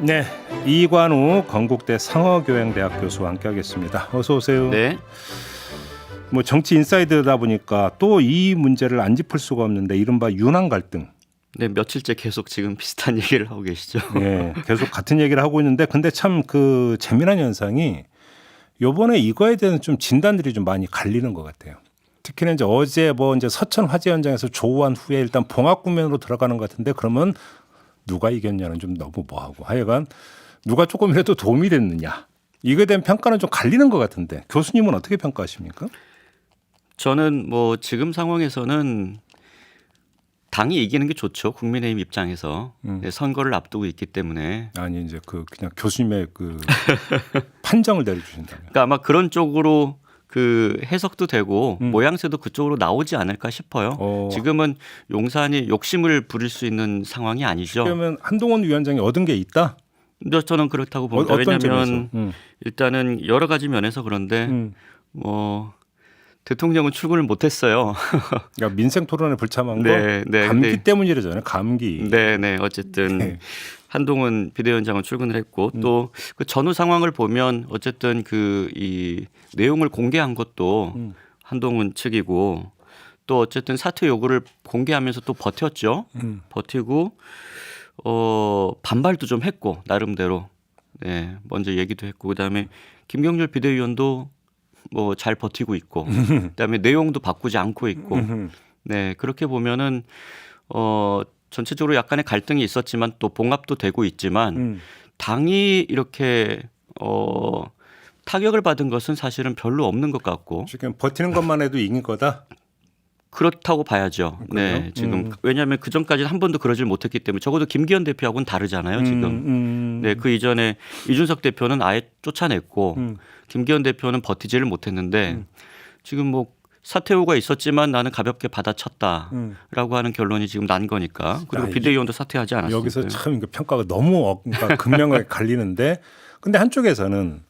네, 이관우 건국대 상어교양대학 교수와 함께하겠습니다. 어서 오세요. 네. 뭐 정치 인사이드다 보니까 또 이 문제를 안 짚을 수가 없는데 이른바 윤한 갈등. 네, 며칠째 계속 지금 비슷한 얘기를 하고 계시죠. 네, 계속 같은 얘기를 하고 있는데 근데 참 그 재미난 현상이 요번에 이거에 대한 좀 진단들이 좀 많이 갈리는 것 같아요. 특히나 이제 어제 이제 서천 화재 현장에서 조우한 후에 일단 봉합 국면으로 들어가는 것 같은데 그러면 누가 이겼냐는 좀 너무 뭐하고 하여간 누가 조금이라도 도움이 됐느냐 이거에 대한 평가는 좀 갈리는 것 같은데 교수님은 어떻게 평가하십니까? 저는 뭐 지금 상황에서는 당이 이기는 게 좋죠. 국민의힘 입장에서 네, 선거를 앞두고 있기 때문에. 아니 이제 그냥 교수님의 그 판정을 내려주신다면. 그러니까 아마 그런 쪽으로 그 해석도 되고 모양새도 그쪽으로 나오지 않을까 싶어요. 지금은 용산이 욕심을 부릴 수 있는 상황이 아니죠. 그러면 한동훈 위원장이 얻은 게 있다? 근데 저는 그렇다고 봅니다. 어떤 왜냐하면 점에서? 일단은 여러 가지 면에서 그런데 뭐 대통령은 출근을 못했어요. 그러니까 민생 토론에 불참한 네, 거 네, 감기 네. 때문이라잖아요. 감기. 네. 어쨌든 네. 한동훈 비대위원장은 출근을 했고 또 그 전후 상황을 보면 어쨌든 그 이 내용을 공개한 것도 한동훈 측이고 또 어쨌든 사퇴 요구를 공개하면서 또 버텼죠. 버티고 반발도 좀 했고 나름대로 네 먼저 얘기도 했고 그다음에 김경률 비대위원도 뭐 잘 버티고 있고 그다음에 내용도 바꾸지 않고 있고 네 그렇게 보면은 전체적으로 약간의 갈등이 있었지만 또 봉합도 되고 있지만 당이 이렇게 타격을 받은 것은 사실은 별로 없는 것 같고 지금 버티는 것만 해도 이긴 거다. 그렇다고 봐야죠. 그래요? 네, 지금 왜냐하면 그 전까지 한 번도 그러질 못했기 때문에 적어도 김기현 대표하고는 다르잖아요. 지금. 네, 그 이전에 이준석 대표는 아예 쫓아냈고 김기현 대표는 버티지를 못했는데 지금 뭐 사퇴호가 있었지만 나는 가볍게 받아쳤다라고 하는 결론이 지금 난 거니까. 그리고 비대위원도 사퇴하지 않았어요. 여기서 참 평가가 너무 그러니까 극명하게 갈리는데 근데 한쪽에서는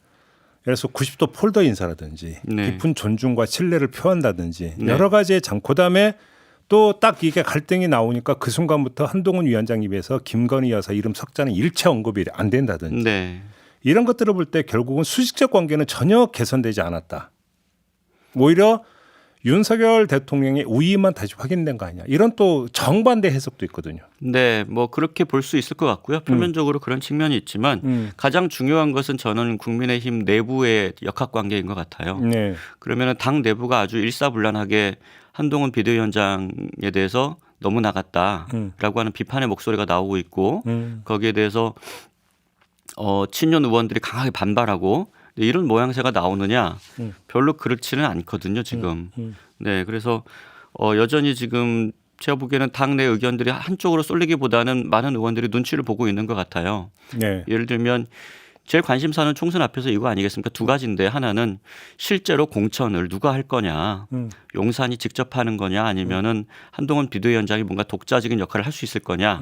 예를 들어서 90도 폴더 인사라든지 네. 깊은 존중과 신뢰를 표한다든지 네. 여러 가지의 그다음에 또 딱 이게 갈등이 나오니까 그 순간부터 한동훈 위원장 입에서 김건희 여사 이름 석자는 일체 언급이 안 된다든지 네. 이런 것들을 볼 때 결국은 수직적 관계는 전혀 개선되지 않았다. 오히려 윤석열 대통령의 우위만 다시 확인된 거 아니냐. 이런 또 정반대 해석도 있거든요. 네, 뭐 그렇게 볼 수 있을 것 같고요. 표면적으로 그런 측면이 있지만 가장 중요한 것은 저는 국민의힘 내부의 역학관계인 것 같아요. 네. 그러면 당 내부가 아주 일사불란하게 한동훈 비대위원장에 대해서 너무 나갔다라고 하는 비판의 목소리가 나오고 있고 거기에 대해서 친윤 의원들이 강하게 반발하고 이런 모양새가 나오느냐 별로 그렇지는 않거든요 지금. 네, 그래서 여전히 지금 제가 보기에는 당내 의견들이 한쪽으로 쏠리기보다는 많은 의원들이 눈치를 보고 있는 것 같아요. 네. 예를 들면 제일 관심사는 총선 앞에서 이거 아니겠습니까? 두 가지인데 하나는 실제로 공천을 누가 할 거냐, 용산이 직접 하는 거냐, 아니면은 한동훈 비대위원장이 뭔가 독자적인 역할을 할 수 있을 거냐.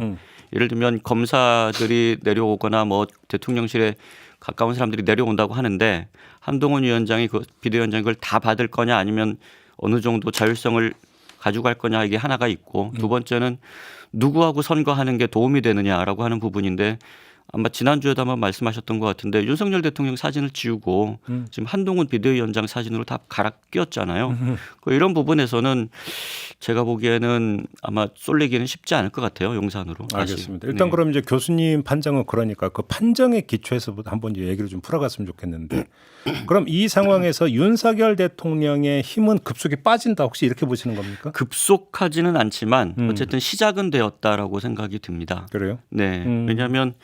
예를 들면 검사들이 내려오거나 뭐 대통령실에 가까운 사람들이 내려온다고 하는데 한동훈 위원장이 그 비대위원장이 그걸 다 받을 거냐 아니면 어느 정도 자율성을 가져갈 거냐 이게 하나가 있고 두 번째는 누구하고 선거하는 게 도움이 되느냐라고 하는 부분인데 아마 지난주에도 한번 말씀하셨던 것 같은데 윤석열 대통령 사진을 지우고 지금 한동훈 비대위원장 사진으로 다 갈아 끼웠잖아요. 이런 부분에서는 제가 보기에는 아마 쏠리기는 쉽지 않을 것 같아요. 용산으로. 다시. 알겠습니다. 일단 네. 그럼 이제 교수님 판정은 그러니까 그 판정의 기초에서 한번 이제 얘기를 좀 풀어갔으면 좋겠는데 그럼 이 상황에서 윤석열 대통령의 힘은 급속히 빠진다 혹시 이렇게 보시는 겁니까? 급속하지는 않지만 어쨌든 시작은 되었다라고 생각이 듭니다. 그래요? 네. 왜냐하면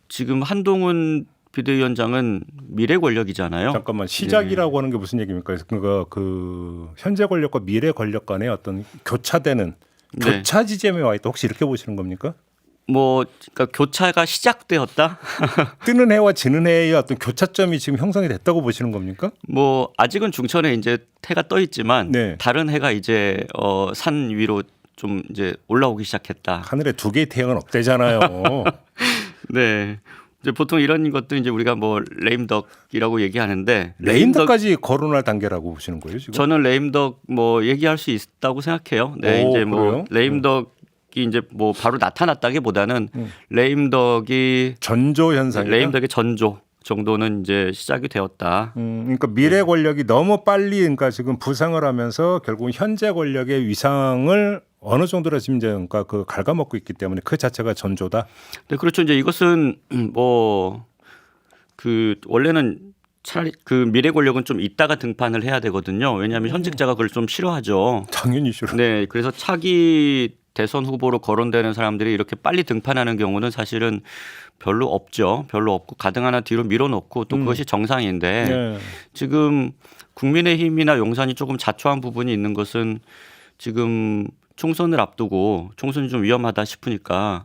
지금 한동훈 비대위원장은 미래 권력이잖아요. 잠깐만 시작이라고 하는 게 무슨 얘기입니까? 그러니까 그 현재 권력과 미래 권력 간의 어떤 교차되는 네. 교차 지점에 와 있다. 혹시 이렇게 보시는 겁니까? 뭐 그러니까 교차가 시작되었다. 뜨는 해와 지는 해의 어떤 교차점이 지금 형성이 됐다고 보시는 겁니까? 뭐 아직은 중천에 이제 해가 떠 있지만 네. 다른 해가 이제 산 위로 좀 이제 올라오기 시작했다. 하늘에 두 개의 태양은 없대잖아요. 네. 이제 보통 이런 것도 이제 우리가 뭐 레임덕이라고 얘기하는데 레임덕까지 거론할 단계라고 보시는 거예요, 지금? 저는 레임덕 뭐 얘기할 수 있다고 생각해요. 네, 오, 이제 뭐 그래요? 레임덕이 이제 뭐 바로 나타났다기보다는 레임덕이 전조 현상이다. 레임덕의 전조 정도는 이제 시작이 되었다. 그러니까 미래 권력이 너무 빨리 그러니까 지금 부상을 하면서 결국 현재 권력의 위상을 어느 정도로 지금 이제 그러니까 그 갉아먹고 있기 때문에 그 자체가 전조다. 네, 그렇죠. 이제 이것은 뭐 그 원래는 차라리 그 미래 권력은 좀 이따가 등판을 해야 되거든요. 왜냐하면 현직자가 그걸 좀 싫어하죠. 당연히 싫어. 네, 그래서 차기 대선 후보로 거론되는 사람들이 이렇게 빨리 등판하는 경우는 사실은 별로 없죠. 별로 없고 가등 하나 뒤로 밀어놓고 또 그것이 정상인데 네. 지금 국민의힘이나 용산이 조금 자초한 부분이 있는 것은 지금 총선을 앞두고 총선이 좀 위험하다 싶으니까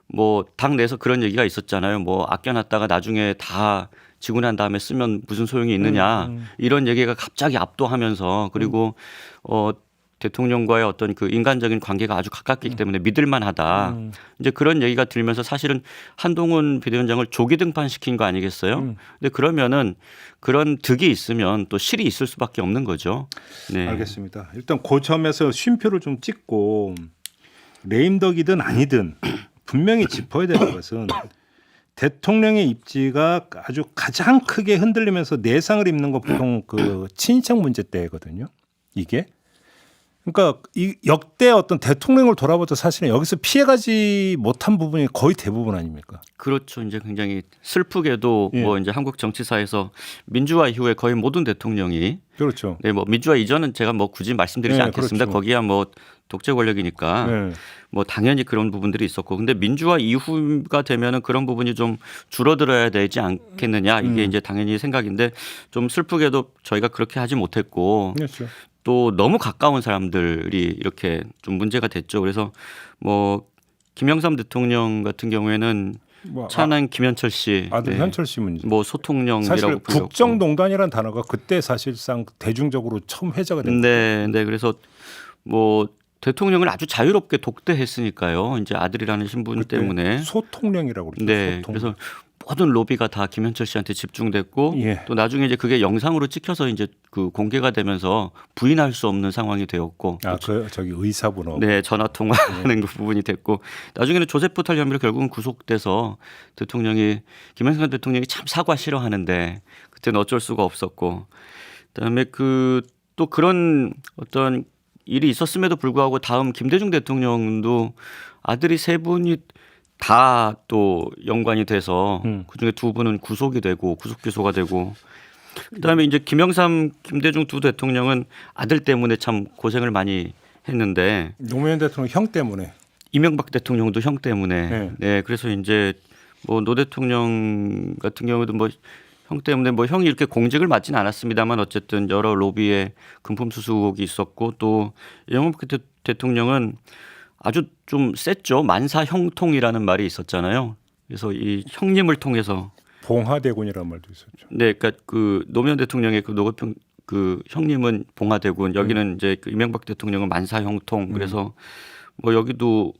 뭐 당 내에서 그런 얘기가 있었잖아요. 뭐 아껴놨다가 나중에 다 지고 난 다음에 쓰면 무슨 소용이 있느냐 이런 얘기가 갑자기 압도하면서 그리고 대통령과의 어떤 그 인간적인 관계가 아주 가깝기 때문에 믿을만하다. 이제 그런 얘기가 들면서 사실은 한동훈 비대위원장을 조기 등판시킨 거 아니겠어요? 근데 그러면은 그런 득이 있으면 또 실이 있을 수밖에 없는 거죠. 네. 알겠습니다. 일단 그 점에서 쉼표를 좀 찍고 레임덕이든 아니든 분명히 짚어야 되는 것은 대통령의 입지가 아주 가장 크게 흔들리면서 내상을 입는 거 보통 그 친인척 문제 때거든요. 이게 그러니까 이 역대 어떤 대통령을 돌아봐도 사실은 여기서 피해가지 못한 부분이 거의 대부분 아닙니까? 그렇죠. 이제 굉장히 슬프게도 예. 뭐 이제 한국 정치사에서 민주화 이후에 거의 모든 대통령이 그렇죠. 네, 뭐 민주화 이전은 제가 뭐 굳이 말씀드리지 네, 않겠습니다. 그렇죠. 거기야 뭐 독재 권력이니까 네. 뭐 당연히 그런 부분들이 있었고 근데 민주화 이후가 되면은 그런 부분이 좀 줄어들어야 되지 않겠느냐 이게 이제 당연히 생각인데 좀 슬프게도 저희가 그렇게 하지 못했고 그렇죠. 또 너무 가까운 사람들이 이렇게 좀 문제가 됐죠. 그래서 뭐 김영삼 대통령 같은 경우에는 뭐 차남 김현철 씨, 아들 네. 현철 씨 문제. 뭐 소통령이라고 사실 불렸고. 국정농단이라는 단어가 그때 사실상 대중적으로 처음 회자가 된 네, 네. 그래서 뭐 대통령을 아주 자유롭게 독대했으니까요. 이제 아들이라는 신분 그때 때문에. 소통령이라고 그러죠. 네. 소통. 그래서 모든 로비가 다 김현철 씨한테 집중됐고 예. 또 나중에 이제 그게 영상으로 찍혀서 이제 그 공개가 되면서 부인할 수 없는 상황이 되었고 그 저기 의사분하고 네, 전화 통화하는 그 부분이 됐고 나중에는 조세 포탈 혐의로 결국은 구속돼서 대통령이 김영삼 대통령이 참 사과 싫어하는데 그때는 어쩔 수가 없었고 그다음에 그 또 그런 어떤 일이 있었음에도 불구하고 다음 김대중 대통령도 아들이 세 분이 다 또 연관이 돼서 그중에 두 분은 구속이 되고 구속 기소가 되고 그다음에 이제 김영삼, 김대중 두 대통령은 아들 때문에 참 고생을 많이 했는데 노무현 대통령 형 때문에 이명박 대통령도 형 때문에 네. 네, 그래서 이제 뭐 노 대통령 같은 경우도 뭐 형 때문에 뭐 형이 이렇게 공직을 맡지는 않았습니다만 어쨌든 여러 로비에 금품 수수 의혹이 있었고 또 이명박 대통령은 아주 좀 셌죠. 만사 형통이라는 말이 있었잖아요. 그래서 이 형님을 통해서 봉하대군이라는 말도 있었죠. 네, 그러니까 그 노무현 대통령의 그 노고평 그 형님은 봉하대군 여기는 이제 그 이명박 대통령은 만사 형통 그래서 뭐 여기도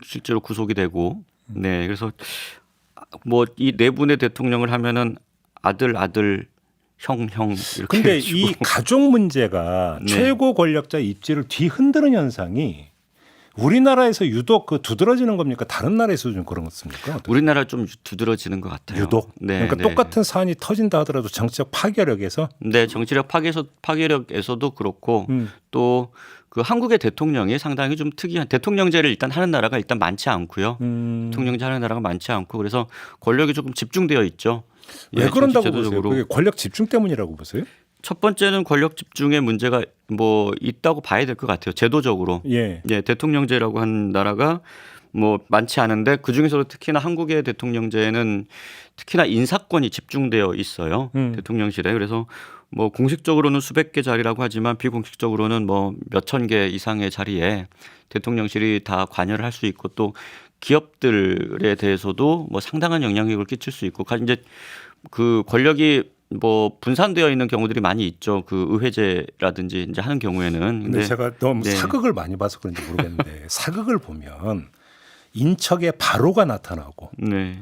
실제로 구속이 되고 네, 그래서 뭐 이 네 분의 대통령을 하면은 아들 형 이렇게 근데 해가지고. 이 가족 문제가 네. 최고 권력자 입지를 뒤흔드는 현상이 우리나라에서 유독 그 두드러지는 겁니까? 다른 나라에서도 좀 그런 것입니까? 우리나라 좀 두드러지는 것 같아요. 유독. 네, 그러니까 네. 똑같은 사안이 터진다 하더라도 정치적 파괴력에서 네, 정치력 파괴력에서도 그렇고 음. 또 그 한국의 대통령이 상당히 좀 특이한 대통령제를 일단 하는 나라가 일단 많지 않고요. 대통령제 하는 나라가 많지 않고 그래서 권력이 조금 집중되어 있죠. 왜 예, 그런다고 정치 보세요? 제도적으로. 그게 권력 집중 때문이라고 보세요? 첫 번째는 권력 집중의 문제가 뭐 있다고 봐야 될 것 같아요. 제도적으로. 예. 예, 대통령제라고 한 나라가 뭐 많지 않은데 그 중에서도 특히나 한국의 대통령제에는 특히나 인사권이 집중되어 있어요. 대통령실에. 그래서 뭐 공식적으로는 수백 개 자리라고 하지만 비공식적으로는 뭐 몇천 개 이상의 자리에 대통령실이 다 관여를 할 수 있고 또 기업들에 대해서도 뭐 상당한 영향력을 끼칠 수 있고 이제 그 권력이 뭐 분산되어 있는 경우들이 많이 있죠. 그 의회제라든지 이제 하는 경우에는. 근데 제가 너무 네. 사극을 많이 봐서 그런지 모르겠는데 사극을 보면 인척의 바로가 나타나고 네.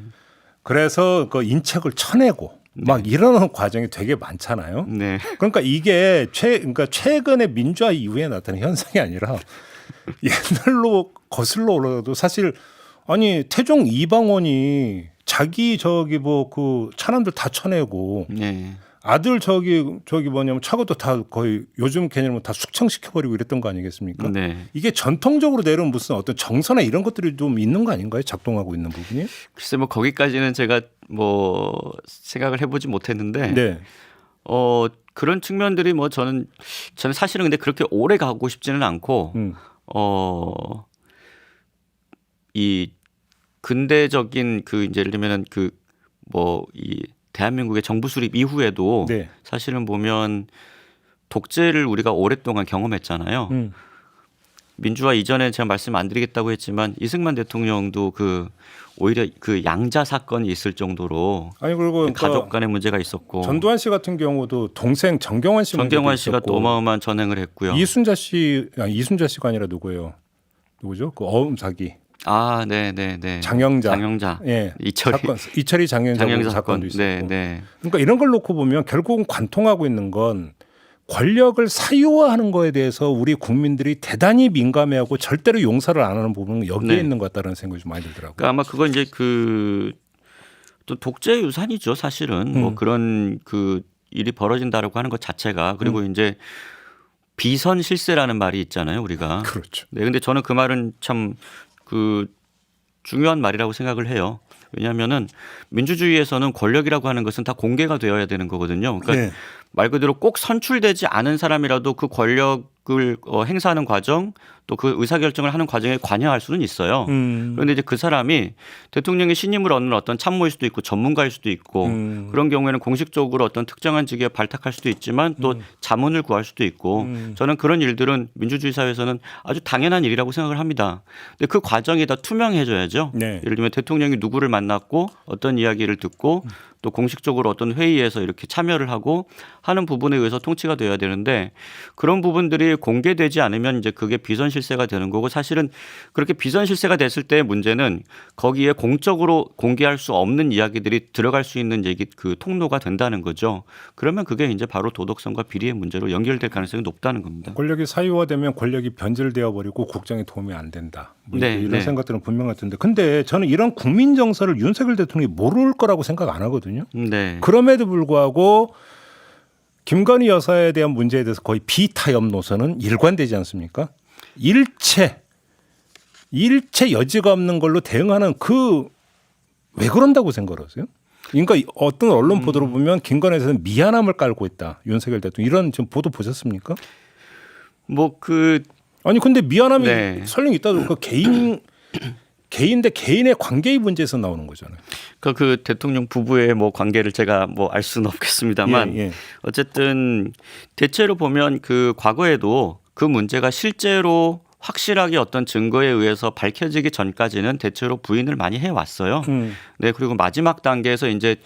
그래서 그 인척을 쳐내고 막 이러는 과정이 되게 많잖아요. 네. 그러니까 이게 그러니까 최근에 민주화 이후에 나타난 현상이 아니라 옛날로 거슬러 올라가도 사실 아니 태종 이방원이 자기 저기 뭐 그 차남들 다 쳐내고 네. 아들 저기 뭐냐면 차고도 다 거의 요즘 개념으로 다 숙청시켜버리고 이랬던 거 아니겠습니까? 네. 이게 전통적으로 내려온 무슨 어떤 정서나 이런 것들이 좀 있는 거 아닌가요? 작동하고 있는 부분이? 글쎄 뭐 거기까지는 제가 뭐 생각을 해보지 못했는데 네. 그런 측면들이 뭐 저는 사실은 근데 그렇게 오래 가고 싶지는 않고 이 근대적인 그 이제 예를 들면은 그 뭐 이 대한민국의 정부 수립 이후에도 네. 사실은 보면 독재를 우리가 오랫동안 경험했잖아요. 민주화 이전에 제가 말씀 안 드리겠다고 했지만 이승만 대통령도 그 오히려 그 양자 사건이 있을 정도로 아니 그리고 가족 간의 문제가 있었고 전두환 씨 같은 경우도 동생 정경환 씨 정경환 씨가 있었고, 또 어마어마한 전횡을 했고요. 이순자 씨가 아니라 누구예요? 누구죠? 그 어음 사기. 아, 네. 장영자. 예. 이철이 장영자 사건도 있었고. 네. 그러니까 이런 걸 놓고 보면 결국은 관통하고 있는 건 권력을 사유화하는 거에 대해서 우리 국민들이 대단히 민감해하고 절대로 용서를 안 하는 부분은 여기에 네. 있는 것 같다는 생각이 좀 많이 들더라고요. 그러니까 아마 그건 이제 그 또 독재 유산이죠, 사실은. 뭐 그런 그 일이 벌어진다라고 하는 것 자체가 그리고 이제 비선 실세라는 말이 있잖아요, 우리가. 그렇죠. 네, 근데 저는 그 말은 참 그 중요한 말이라고 생각을 해요. 왜냐하면은 민주주의에서는 권력이라고 하는 것은 다 공개가 되어야 되는 거거든요. 그러니까 네. 말 그대로 꼭 선출되지 않은 사람이라도 그 권력을 행사하는 과정 또 그 의사결정을 하는 과정에 관여할 수는 있어요. 그런데 이제 그 사람이 대통령의 신임을 얻는 어떤 참모일 수도 있고 전문가일 수도 있고 그런 경우에는 공식적으로 어떤 특정한 직위에 발탁할 수도 있지만 또 자문을 구할 수도 있고 저는 그런 일들은 민주주의 사회에서는 아주 당연한 일이라고 생각을 합니다. 근데 그 과정이 다 투명해져야죠. 네. 예를 들면 대통령이 누구를 만났고 어떤 이야기를 듣고 또 공식적으로 어떤 회의에서 이렇게 참여를 하고 하는 부분에 의해서 통치가 되어야 되는데 그런 부분들이 공개되지 않으면 이제 그게 비선실세가 되는 거고 사실은 그렇게 비선실세가 됐을 때의 문제는 거기에 공적으로 공개할 수 없는 이야기들이 들어갈 수 있는 얘기 그 통로가 된다는 거죠. 그러면 그게 이제 바로 도덕성과 비리의 문제로 연결될 가능성이 높다는 겁니다. 권력이 사유화되면 권력이 변질되어 버리고 국정에 도움이 안 된다. 뭐 네, 이런 네. 생각들은 분명 같은데, 근데 저는 이런 국민 정서를 윤석열 대통령이 모를 거라고 생각 안 하거든요. 네. 그럼에도 불구하고 김건희 여사에 대한 문제에 대해서 거의 비타협 노선은 일관되지 않습니까? 일체 여지가 없는 걸로 대응하는 그 왜 그런다고 생각하세요? 그러니까 어떤 언론 보도를 보면 김건희 여사는 미안함을 깔고 있다. 윤석열 대통령 이런 지금 보도 보셨습니까? 뭐 그 아니 근데 미안함이 네. 설령 있다도 그 개인 대 개인의 관계의 문제에서 나오는 거잖아요. 그 대통령 부부의 뭐 관계를 제가 뭐 알 수는 없겠습니다만 예. 어쨌든 대체로 보면 그 과거에도 그 문제가 실제로 확실하게 어떤 증거에 의해서 밝혀지기 전까지는 대체로 부인을 많이 해왔어요. 네, 그리고 마지막 단계에서 이제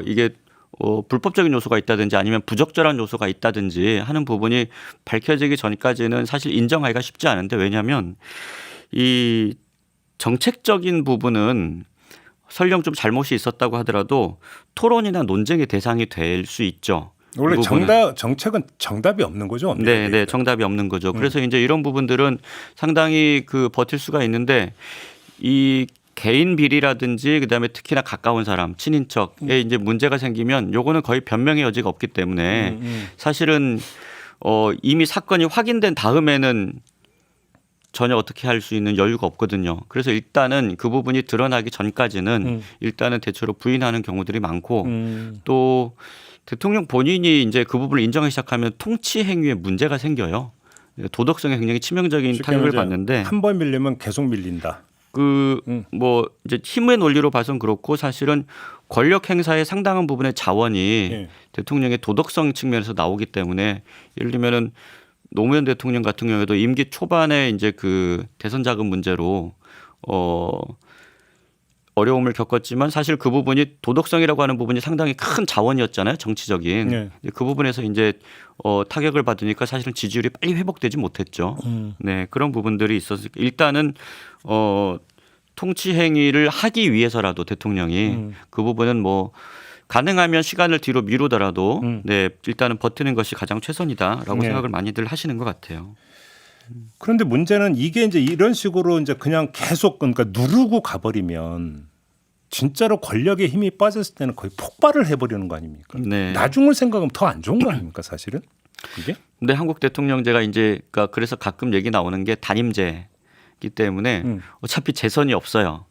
이게 불법적인 요소가 있다든지 아니면 부적절한 요소가 있다든지 하는 부분이 밝혀지기 전까지는 사실 인정하기가 쉽지 않은데 왜냐하면 이 정책적인 부분은 설령 좀 잘못이 있었다고 하더라도 토론이나 논쟁의 대상이 될 수 있죠. 원래 정책은 정답이 없는 거죠. 네, 정답이 없는 거죠. 그래서 이제 이런 부분들은 상당히 그 버틸 수가 있는데 이 개인 비리라든지 그다음에 특히나 가까운 사람, 친인척에 이제 문제가 생기면 요거는 거의 변명의 여지가 없기 때문에 사실은 이미 사건이 확인된 다음에는 전혀 어떻게 할 수 있는 여유가 없거든요. 그래서 일단은 그 부분이 드러나기 전까지는 일단은 대체로 부인하는 경우들이 많고 또 대통령 본인이 이제 그 부분을 인정하기 시작하면 통치 행위에 문제가 생겨요. 도덕성에 굉장히 치명적인 타격을 받는데 한 번 밀리면 계속 밀린다. 그 뭐 이제 힘의 논리로 봐선 그렇고 사실은 권력 행사의 상당한 부분의 자원이 대통령의 도덕성 측면에서 나오기 때문에 예를 들면은 노무현 대통령 같은 경우에도 임기 초반에 이제 그 대선 자금 문제로 어려움을 겪었지만 사실 그 부분이 도덕성이라고 하는 부분이 상당히 큰 자원이었잖아요. 정치적인. 그 부분에서 이제 타격을 받으니까 사실은 지지율이 빨리 회복되지 못했죠. 네, 그런 부분들이 있어서 일단은 통치 행위를 하기 위해서라도 대통령이 그 부분은 뭐 가능하면 시간을 뒤로 미루더라도 네, 일단은 버티는 것이 가장 최선이다라고 생각을 많이들 하시는 것 같아요. 그런데 문제는 이게 이제 이런 식으로 이제 그냥 계속 그러니까 누르고 가버리면 진짜로 권력의 힘이 빠졌을 때는 거의 폭발을 해버리는 거 아닙니까? 네. 나중을 생각하면 더 안 좋은 거 아닙니까, 사실은? 이게? 근데 한국 대통령제가 이제 그러니까 그래서 가끔 얘기 나오는 게 단임제이기 때문에 어차피 재선이 없어요.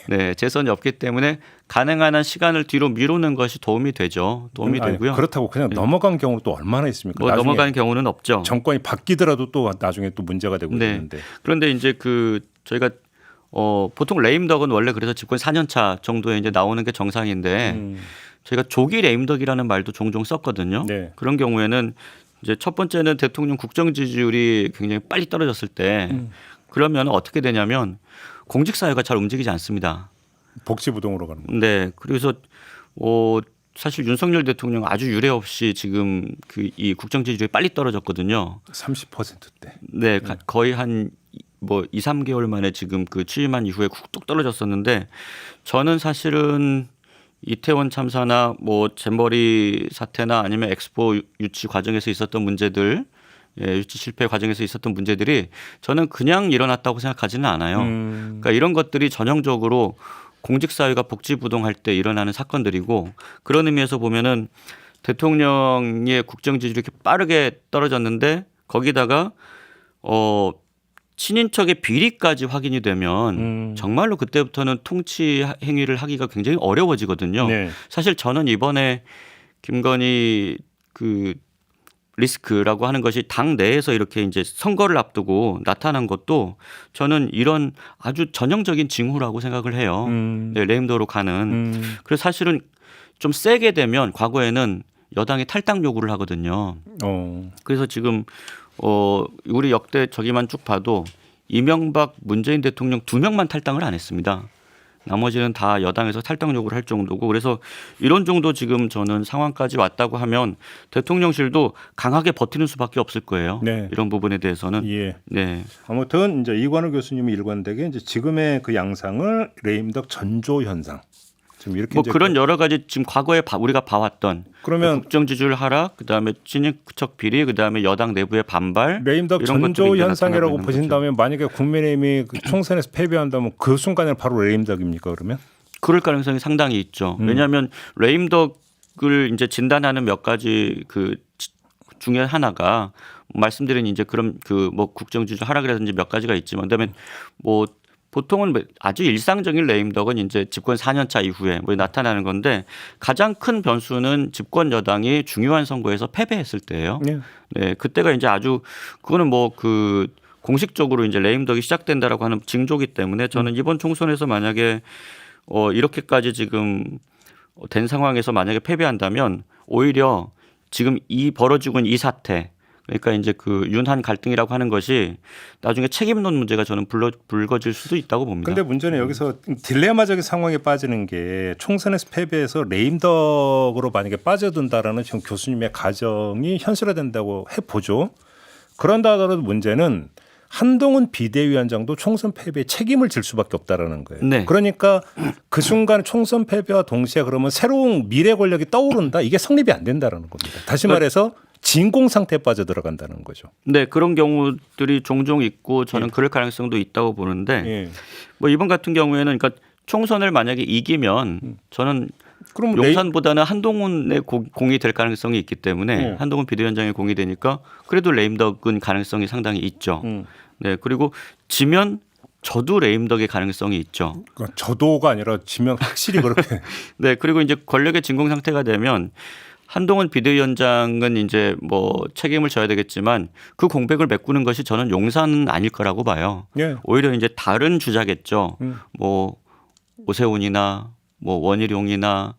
네, 재선이 없기 때문에 가능한 한 시간을 뒤로 미루는 것이 도움이 되죠. 도움이 아니, 되고요. 그렇다고 그냥 넘어간 경우 또 얼마나 있습니까? 뭐 나중에 넘어가는 경우는 없죠. 정권이 바뀌더라도 또 나중에 또 문제가 되고 네. 있는데. 그런데 이제 그 저희가 보통 레임덕은 원래 그래서 집권 4년차 정도에 이제 나오는 게 정상인데 저희가 조기 레임덕이라는 말도 종종 썼거든요. 네. 그런 경우에는 이제 첫 번째는 대통령 국정 지지율이 굉장히 빨리 떨어졌을 때 그러면 어떻게 되냐면 공직 사회가 잘 움직이지 않습니다. 복지부동으로 가는 거. 네. 그래서 사실 윤석열 대통령 아주 유례 없이 지금 그 이 국정 지지율이 빨리 떨어졌거든요. 30%대. 네, 거의 한 뭐 2, 3개월 만에 지금 그 취임한 이후에 뚝 떨어졌었는데 저는 사실은 이태원 참사나 뭐 잼버리 사태나 아니면 엑스포 유치 과정에서 있었던 문제들, 유치 실패 과정에서 있었던 문제들이 저는 그냥 일어났다고 생각하지는 않아요. 그러니까 이런 것들이 전형적으로 공직사회가 복지부동할 때 일어나는 사건들이고 그런 의미에서 보면은 대통령의 국정 지지율이 이렇게 빠르게 떨어졌는데 거기다가 친인척의 비리까지 확인이 되면 정말로 그때부터는 통치 행위를 하기가 굉장히 어려워지거든요. 네. 사실 저는 이번에 김건희 그 리스크라고 하는 것이 당 내에서 이렇게 이제 선거를 앞두고 나타난 것도 저는 이런 아주 전형적인 징후라고 생각을 해요. 네, 레임덕으로 가는. 그래서 사실은 좀 세게 되면 과거에는 여당이 탈당 요구를 하거든요. 그래서 지금 우리 역대 저기만 쭉 봐도 이명박 문재인 대통령 2명만 탈당을 안 했습니다. 나머지는 다 여당에서 탈당 요구를 할 정도고 그래서 이런 정도 지금 저는 상황까지 왔다고 하면 대통령실도 강하게 버티는 수밖에 없을 거예요. 네. 이런 부분에 대해서는. 예. 네. 아무튼 이제 이관우 교수님이 일관되게 이제 지금의 그 양상을 레임덕 전조 현상. 지금 이렇게 뭐 이제 그런 여러 가지 지금 과거에 우리가 봐왔던 그러면 국정 지지율 하락, 그다음에 친인척 비리, 그다음에 여당 내부의 반발, 레임덕 이런 전조 것들이 이제 현상이라고 나타나고 있는 보신다면 만약에 국민의힘이 그 총선에서 패배한다면 그 순간에 바로 레임덕입니까 그러면? 그럴 가능성이 상당히 있죠. 왜냐하면 레임덕을 이제 진단하는 몇 가지 그 중에 하나가 말씀드린 이제 그런 그 뭐 국정 지지율 하락이라든지 몇 가지가 있지만 그다음에 뭐 보통은 아주 일상적인 레임덕은 이제 집권 4년차 이후에 뭐 나타나는 건데 가장 큰 변수는 집권 여당이 중요한 선거에서 패배했을 때예요. 네. 네, 그때가 이제 아주 그거는 뭐 그 공식적으로 이제 레임덕이 시작된다라고 하는 징조기 때문에 저는 이번 총선에서 만약에 이렇게까지 지금 된 상황에서 만약에 패배한다면 오히려 지금 이 벌어지고 있는 이 사태 그러니까 이제 그 윤한 갈등이라고 하는 것이 나중에 책임론 문제가 저는 불거질 수도 있다고 봅니다. 근데 문제는 여기서 딜레마적인 상황에 빠지는 게 총선에서 패배해서 레임덕으로 만약에 빠져든다라는 지금 교수님의 가정이 현실화된다고 해보죠. 그런다 하더라도 문제는 한동훈 비대위원장도 총선 패배에 책임을 질 수밖에 없다라는 거예요. 네. 그러니까 그 순간 총선 패배와 동시에 그러면 새로운 미래 권력이 떠오른다. 이게 성립이 안 된다라는 겁니다. 다시 말해서 진공 상태에 빠져 들어간다는 거죠. 네, 그런 경우들이 종종 있고 저는 그럴 가능성도 있다고 보는데 뭐 이번 같은 경우에는 그러니까 총선을 만약에 이기면 저는 그럼 용산보다는 한동훈의 공이 될 가능성이 있기 때문에 한동훈 비대위원장의 공이 되니까 그래도 레임덕은 가능성이 상당히 있죠. 네, 그리고 지면 저도 레임덕의 가능성이 있죠. 그러니까 저도가 아니라 지면 확실히 그렇게. 네, 그리고 이제 권력의 진공 상태가 되면 한동훈 비대위원장은 이제 뭐 책임을 져야 되겠지만 그 공백을 메꾸는 것이 저는 용산은 아닐 거라고 봐요. 예. 오히려 이제 다른 주자겠죠. 뭐 오세훈이나 뭐 원희룡이나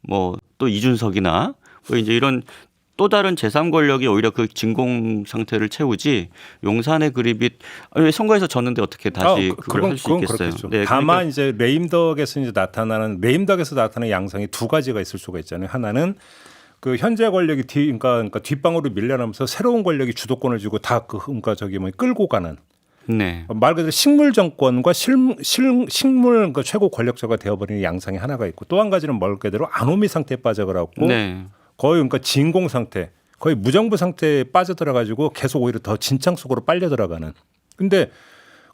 뭐 또 이준석이나 뭐 이제 이런 또 다른 제3 권력이 오히려 그 진공 상태를 채우지 용산의 그립이 왜 선거에서 졌는데 어떻게 다시 그걸 할 수 있겠어요. 네, 다만 그러니까 이제 레임덕에서 이제 나타나는 양상이 두 가지가 있을 수가 있잖아요. 하나는 그 현재 권력이 그러니까 뒷방으로 밀려나면서 새로운 권력이 주도권을 쥐고 다 그러니까 저기 뭐 끌고 가는. 네. 말 그대로 식물 정권과 식물 그러니까 최고 권력자가 되어버리는 양상이 하나가 있고 또 한 가지는 말 그대로 아노미 상태에 빠져가고 네. 거의 그러니까 진공 상태. 거의 무정부 상태에 빠져들어가지고 계속 오히려 더 진창 속으로 빨려 들어가는. 근데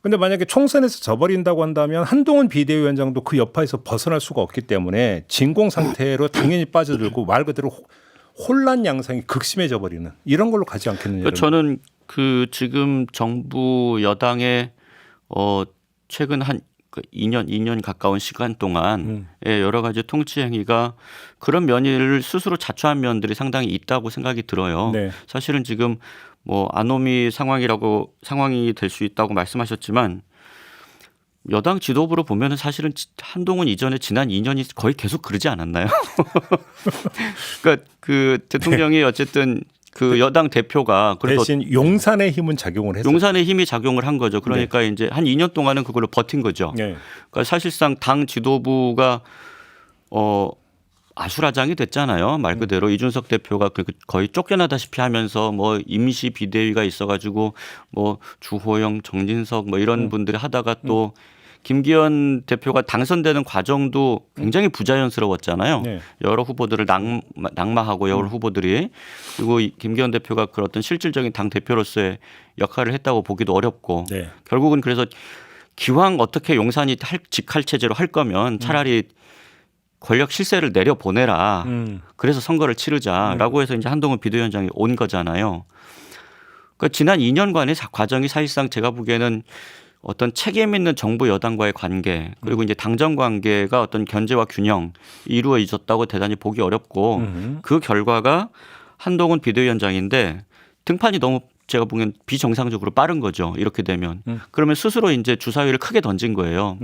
만약에 총선에서 져버린다고 한다면 한동훈 비대위원장도 그 여파에서 벗어날 수가 없기 때문에 진공 상태로 당연히 빠져들고 말 그대로 혼란 양상이 극심해져 버리는 이런 걸로 가지 않겠느냐. 저는 그 지금 정부 여당의 최근 한 2년 가까운 시간 동안 여러 가지 통치 행위가 그런 면을 스스로 자초한 면들이 상당히 있다고 생각이 들어요. 네. 사실은 지금 뭐 아노미 상황이 될 수 있다고 말씀하셨지만 여당 지도부로 보면은 사실은 한동훈 이전에 지난 2년이 거의 계속 그러지 않았나요? 그러니까 그 대통령이 어쨌든 그 여당 대표가 그래도 대신 용산의 힘은 작용을 했어요. 용산의 힘이 작용을 한 거죠. 그러니까 이제 한 2년 동안은 그걸로 버틴 거죠. 네. 그러니까 사실상 당 지도부가 아수라장이 됐잖아요. 말 그대로 이준석 대표가 거의 쫓겨나다시피 하면서 뭐 임시 비대위가 있어가지고 뭐 주호영, 정진석 뭐 이런 분들이 하다가 또 김기현 대표가 당선되는 과정도 굉장히 부자연스러웠잖아요. 네. 여러 후보들을 낙마하고 여러 후보들이 그리고 김기현 대표가 그런 어떤 실질적인 당 대표로서의 역할을 했다고 보기도 어렵고 네. 결국은 그래서 기왕 어떻게 용산이 직할 체제로 할 거면 차라리 권력 실세를 내려보내라. 그래서 선거를 치르자라고 해서 이제 한동훈 비대위원장이 온 거잖아요. 그러니까 지난 2년간의 과정이 사실상 제가 보기에는 어떤 책임 있는 정부 여당과의 관계 그리고 이제 당정 관계가 어떤 견제와 균형 이루어졌다고 대단히 보기 어렵고 그 결과가 한동훈 비대위원장인데 등판이 너무 제가 보기엔 비정상적으로 빠른 거죠. 이렇게 되면. 그러면 스스로 이제 주사위를 크게 던진 거예요.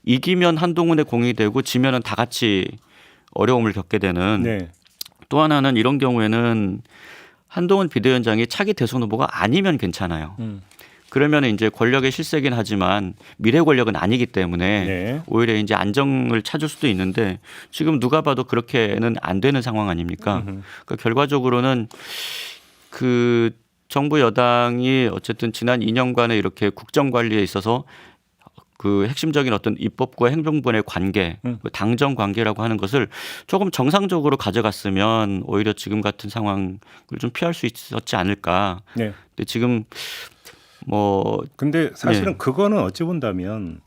이기면 한동훈의 공이 되고 지면은 다 같이 어려움을 겪게 되는. 네. 또 하나는 이런 경우에는 한동훈 비대위원장이 차기 대선 후보가 아니면 괜찮아요. 그러면 이제 권력의 실세긴 하지만 미래 권력은 아니기 때문에 네. 오히려 이제 안정을 찾을 수도 있는데 지금 누가 봐도 그렇게는 안 되는 상황 아닙니까? 그러니까 결과적으로는 그 정부 여당이 어쨌든 지난 2년간의 이렇게 국정 관리에 있어서 그 핵심적인 어떤 입법과 행정부의 관계, 당정 관계라고 하는 것을 조금 정상적으로 가져갔으면 오히려 지금 같은 상황을 좀 피할 수 있었지 않을까. 네. 근데 지금 뭐 근데 사실은 그거는 어찌 본다면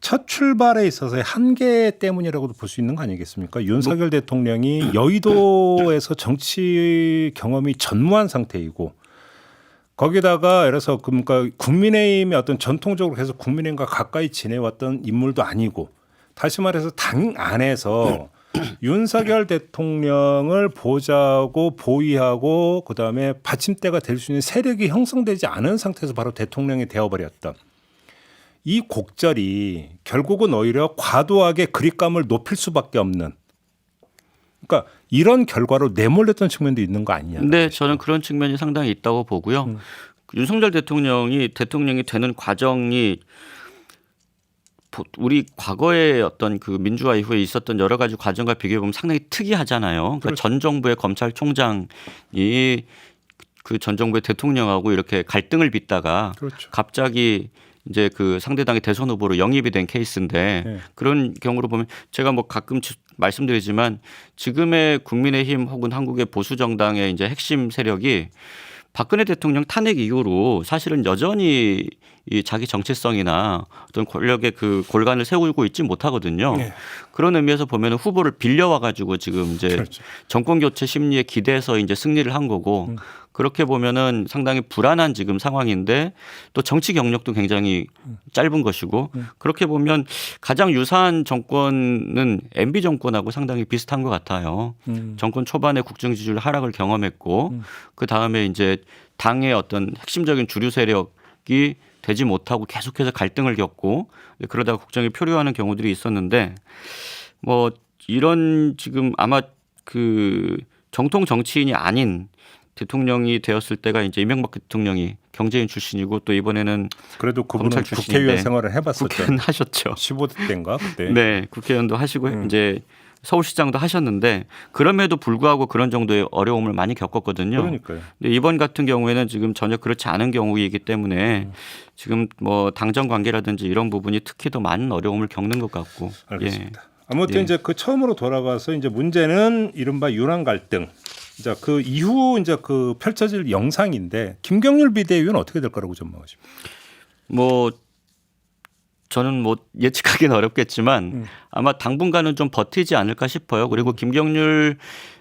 첫 출발에 있어서의 한계 때문이라고도 볼 수 있는 거 아니겠습니까? 윤석열 대통령이 여의도에서 정치 경험이 전무한 상태이고 거기다가 예를 들어서 그러니까 국민의힘의 어떤 전통적으로 계속 국민의힘과 가까이 지내왔던 인물도 아니고 다시 말해서 당 안에서 윤석열 대통령을 보좌하고 보위하고 그다음에 받침대가 될 수 있는 세력이 형성되지 않은 상태에서 바로 대통령이 되어버렸던 이 곡절이 결국은 오히려 과도하게 그립감을 높일 수밖에 없는 그러니까 이런 결과로 내몰렸던 측면도 있는 거 아니냐. 네, 저는 그런 측면이 상당히 있다고 보고요. 윤석열 대통령이 되는 과정이 우리 과거의 어떤 그 민주화 이후에 있었던 여러 가지 과정과 비교해 보면 상당히 특이하잖아요. 그러니까 그렇죠. 전 정부의 검찰총장이 그 전 정부의 대통령하고 이렇게 갈등을 빚다가 그렇죠. 갑자기 이제 그 상대당의 대선 후보로 영입이 된 케이스인데 네. 그런 경우로 보면 제가 뭐 가끔 말씀드리지만 지금의 국민의힘 혹은 한국의 보수 정당의 이제 핵심 세력이 박근혜 대통령 탄핵 이후로 사실은 여전히 이 자기 정체성이나 어떤 권력의 그 골간을 세우고 있지 못하거든요. 네. 그런 의미에서 보면 후보를 빌려와 가지고 지금 이제 그렇죠. 정권 교체 심리에 기대서 이제 승리를 한 거고 그렇게 보면은 상당히 불안한 지금 상황인데 또 정치 경력도 굉장히 짧은 것이고 그렇게 보면 가장 유사한 정권은 MB 정권하고 상당히 비슷한 것 같아요. 정권 초반에 국정 지지율 하락을 경험했고 그 다음에 이제 당의 어떤 핵심적인 주류 세력이 되지 못하고 계속해서 갈등을 겪고 그러다가 국정이 표류하는 경우들이 있었는데 뭐 이런 지금 아마 그 정통 정치인이 아닌 대통령이 되었을 때가 이제 이명박 대통령이 경제인 출신이고 또 이번에는 그래도 그분은 검찰 출신인데 국회의원 생활을 해봤었죠. 국회의원 하셨죠. 15대 때인가 그때. 네, 국회의원도 하시고 이제 서울시장도 하셨는데 그럼에도 불구하고 그런 정도의 어려움을 많이 겪었거든요. 그러니까요. 근데 이번 같은 경우에는 지금 전혀 그렇지 않은 경우이기 때문에 지금 뭐 당정 관계라든지 이런 부분이 특히 더 많은 어려움을 겪는 것 같고. 알겠습니다. 아무튼 예. 이제 그 처음으로 돌아가서 이제 문제는 이른바 윤한 갈등 자, 그 이후 이제 그 펼쳐질 영상인데 김경률 비대위원 어떻게 될 거라고 전망하십니까? 뭐 저는 뭐 예측하기는 어렵겠지만 아마 당분간은 좀 버티지 않을까 싶어요. 그리고 김경률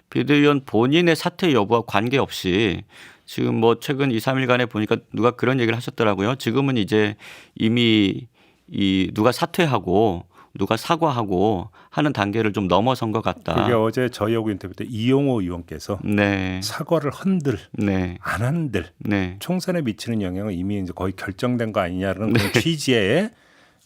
비대위원 본인의 사퇴 여부와 관계없이 지금 뭐 최근 2, 3일간에 보니까 누가 그런 얘기를 하셨더라고요. 지금은 이제 이미 이 누가 사퇴하고 누가 사과하고 하는 단계를 좀 넘어선 것 같다. 그게 어제 저희하고 인터뷰 때 이용호 의원께서 네. 사과를 한들 네. 안 한들 네. 총선에 미치는 영향은 이미 이제 거의 결정된 거 아니냐는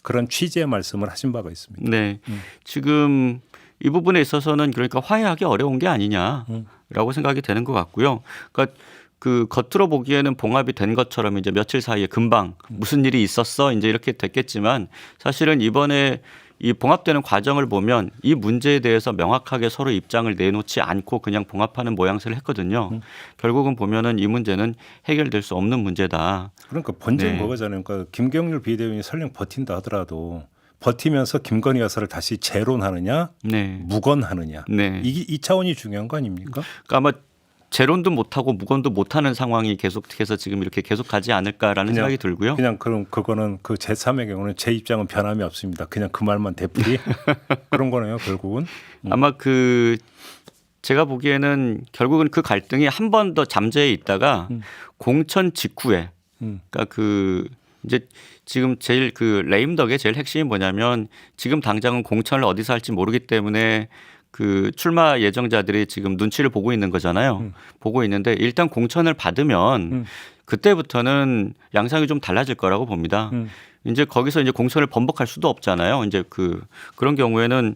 그런 취지의 말씀을 하신 바가 있습니다. 네. 지금 이 부분에 있어서는 그러니까 화해하기 어려운 게 아니냐라고 생각이 되는 것 같고요. 그러니까 그 겉으로 보기에는 봉합이 된 것처럼 이제 며칠 사이에 금방 무슨 일이 있었어 이제 이렇게 됐겠지만 사실은 이번에 이 봉합되는 과정을 보면 이 문제에 대해서 명확하게 서로 입장을 내놓지 않고 그냥 봉합하는 모양새를 했거든요. 결국은 보면은 이 문제는 해결될 수 없는 문제다. 그러니까 본질은 네. 뭐가잖아요. 그러니까 김경률 비대위원이 설령 버틴다 하더라도 버티면서 김건희 여사를 다시 재론하느냐, 네. 무건하느냐. 네. 이 차원이 중요한 거 아닙니까? 그러니까 아마 재론도 못하고 무건도 못하는 상황이 계속해서 지금 이렇게 계속가지 않을까라는 생각이 들고요. 그냥 그럼 그거는 그 제3의 경우는 제 입장은 변함이 없습니다. 그냥 그 말만 되풀이 그런 거네요. 결국은. 아마 그 제가 보기에는 결국은 그 갈등이 한 번 더 잠재해 있다가 공천 직후에 그러니까 그 이제 지금 제일 그 레임덕의 제일 핵심이 뭐냐면 지금 당장은 공천을 어디서 할지 모르기 때문에 그 출마 예정자들이 지금 눈치를 보고 있는 거잖아요. 보고 있는데 일단 공천을 받으면 그때부터는 양상이 좀 달라질 거라고 봅니다. 이제 거기서 이제 공천을 번복할 수도 없잖아요. 이제 그런 경우에는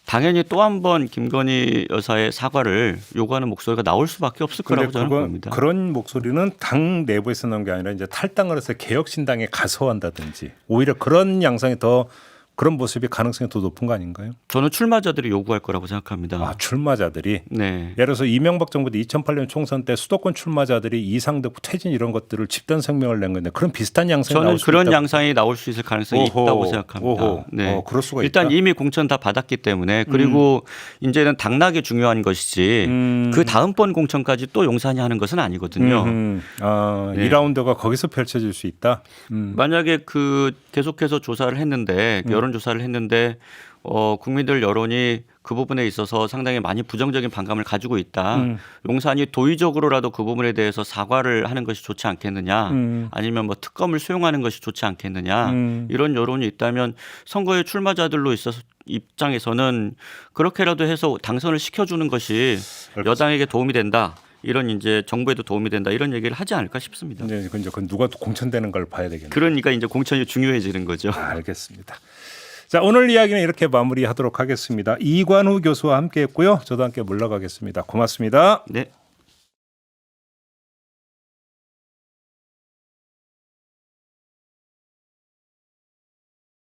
당연히 또 한 번 김건희 여사의 사과를 요구하는 목소리가 나올 수밖에 없을 거라고 저는 봅니다. 그런 목소리는 당 내부에서 나온 게 아니라 이제 탈당을 해서 개혁신당에 가서 한다든지 오히려 그런 양상이 더 그런 모습이 가능성이 더 높은 거 아닌가요? 저는 출마자들이 요구할 거라고 생각합니다. 아, 출마자들이. 네. 예를 들어서 이명박 정부 때 2008년 총선 때 수도권 출마자들이 이상득 퇴진 이런 것들을 집단 성명을 낸 건데 그런 비슷한 양상이 저는 나올 수 그런 있다고. 양상이 나올 수 있을 가능성이 있다고 생각합니다. 오호. 네. 그럴 수가 일단 있다. 이미 공천 다 받았기 때문에 그리고 이제는 당락이 중요한 것이지 그 다음번 공천까지 또 용산이 하는 것은 아니거든요. 아, 네. 2라운드가 거기서 펼쳐질 수 있다. 만약에 그 계속해서 조사를 했는데 여론 조사를 했는데 국민들 여론이 그 부분에 있어서 상당히 많이 부정적인 반감을 가지고 있다. 용산이 도의적으로라도 그 부분에 대해서 사과를 하는 것이 좋지 않겠느냐. 아니면 뭐 특검을 수용하는 것이 좋지 않겠느냐. 이런 여론이 있다면 선거에 출마자들로 있어서 입장에서는 그렇게라도 해서 당선을 시켜주는 것이 여당에게 도움이 된다. 이런 이제 정부에도 도움이 된다. 이런 얘기를 하지 않을까 싶습니다. 이제 그건 누가 공천되는 걸 봐야 되겠네요. 그러니까 이제 공천이 중요해지는 거죠. 알겠습니다. 자, 오늘 이야기는 이렇게 마무리하도록 하겠습니다. 이관우 교수와 함께했고요. 저도 함께 물러가겠습니다. 고맙습니다. 네.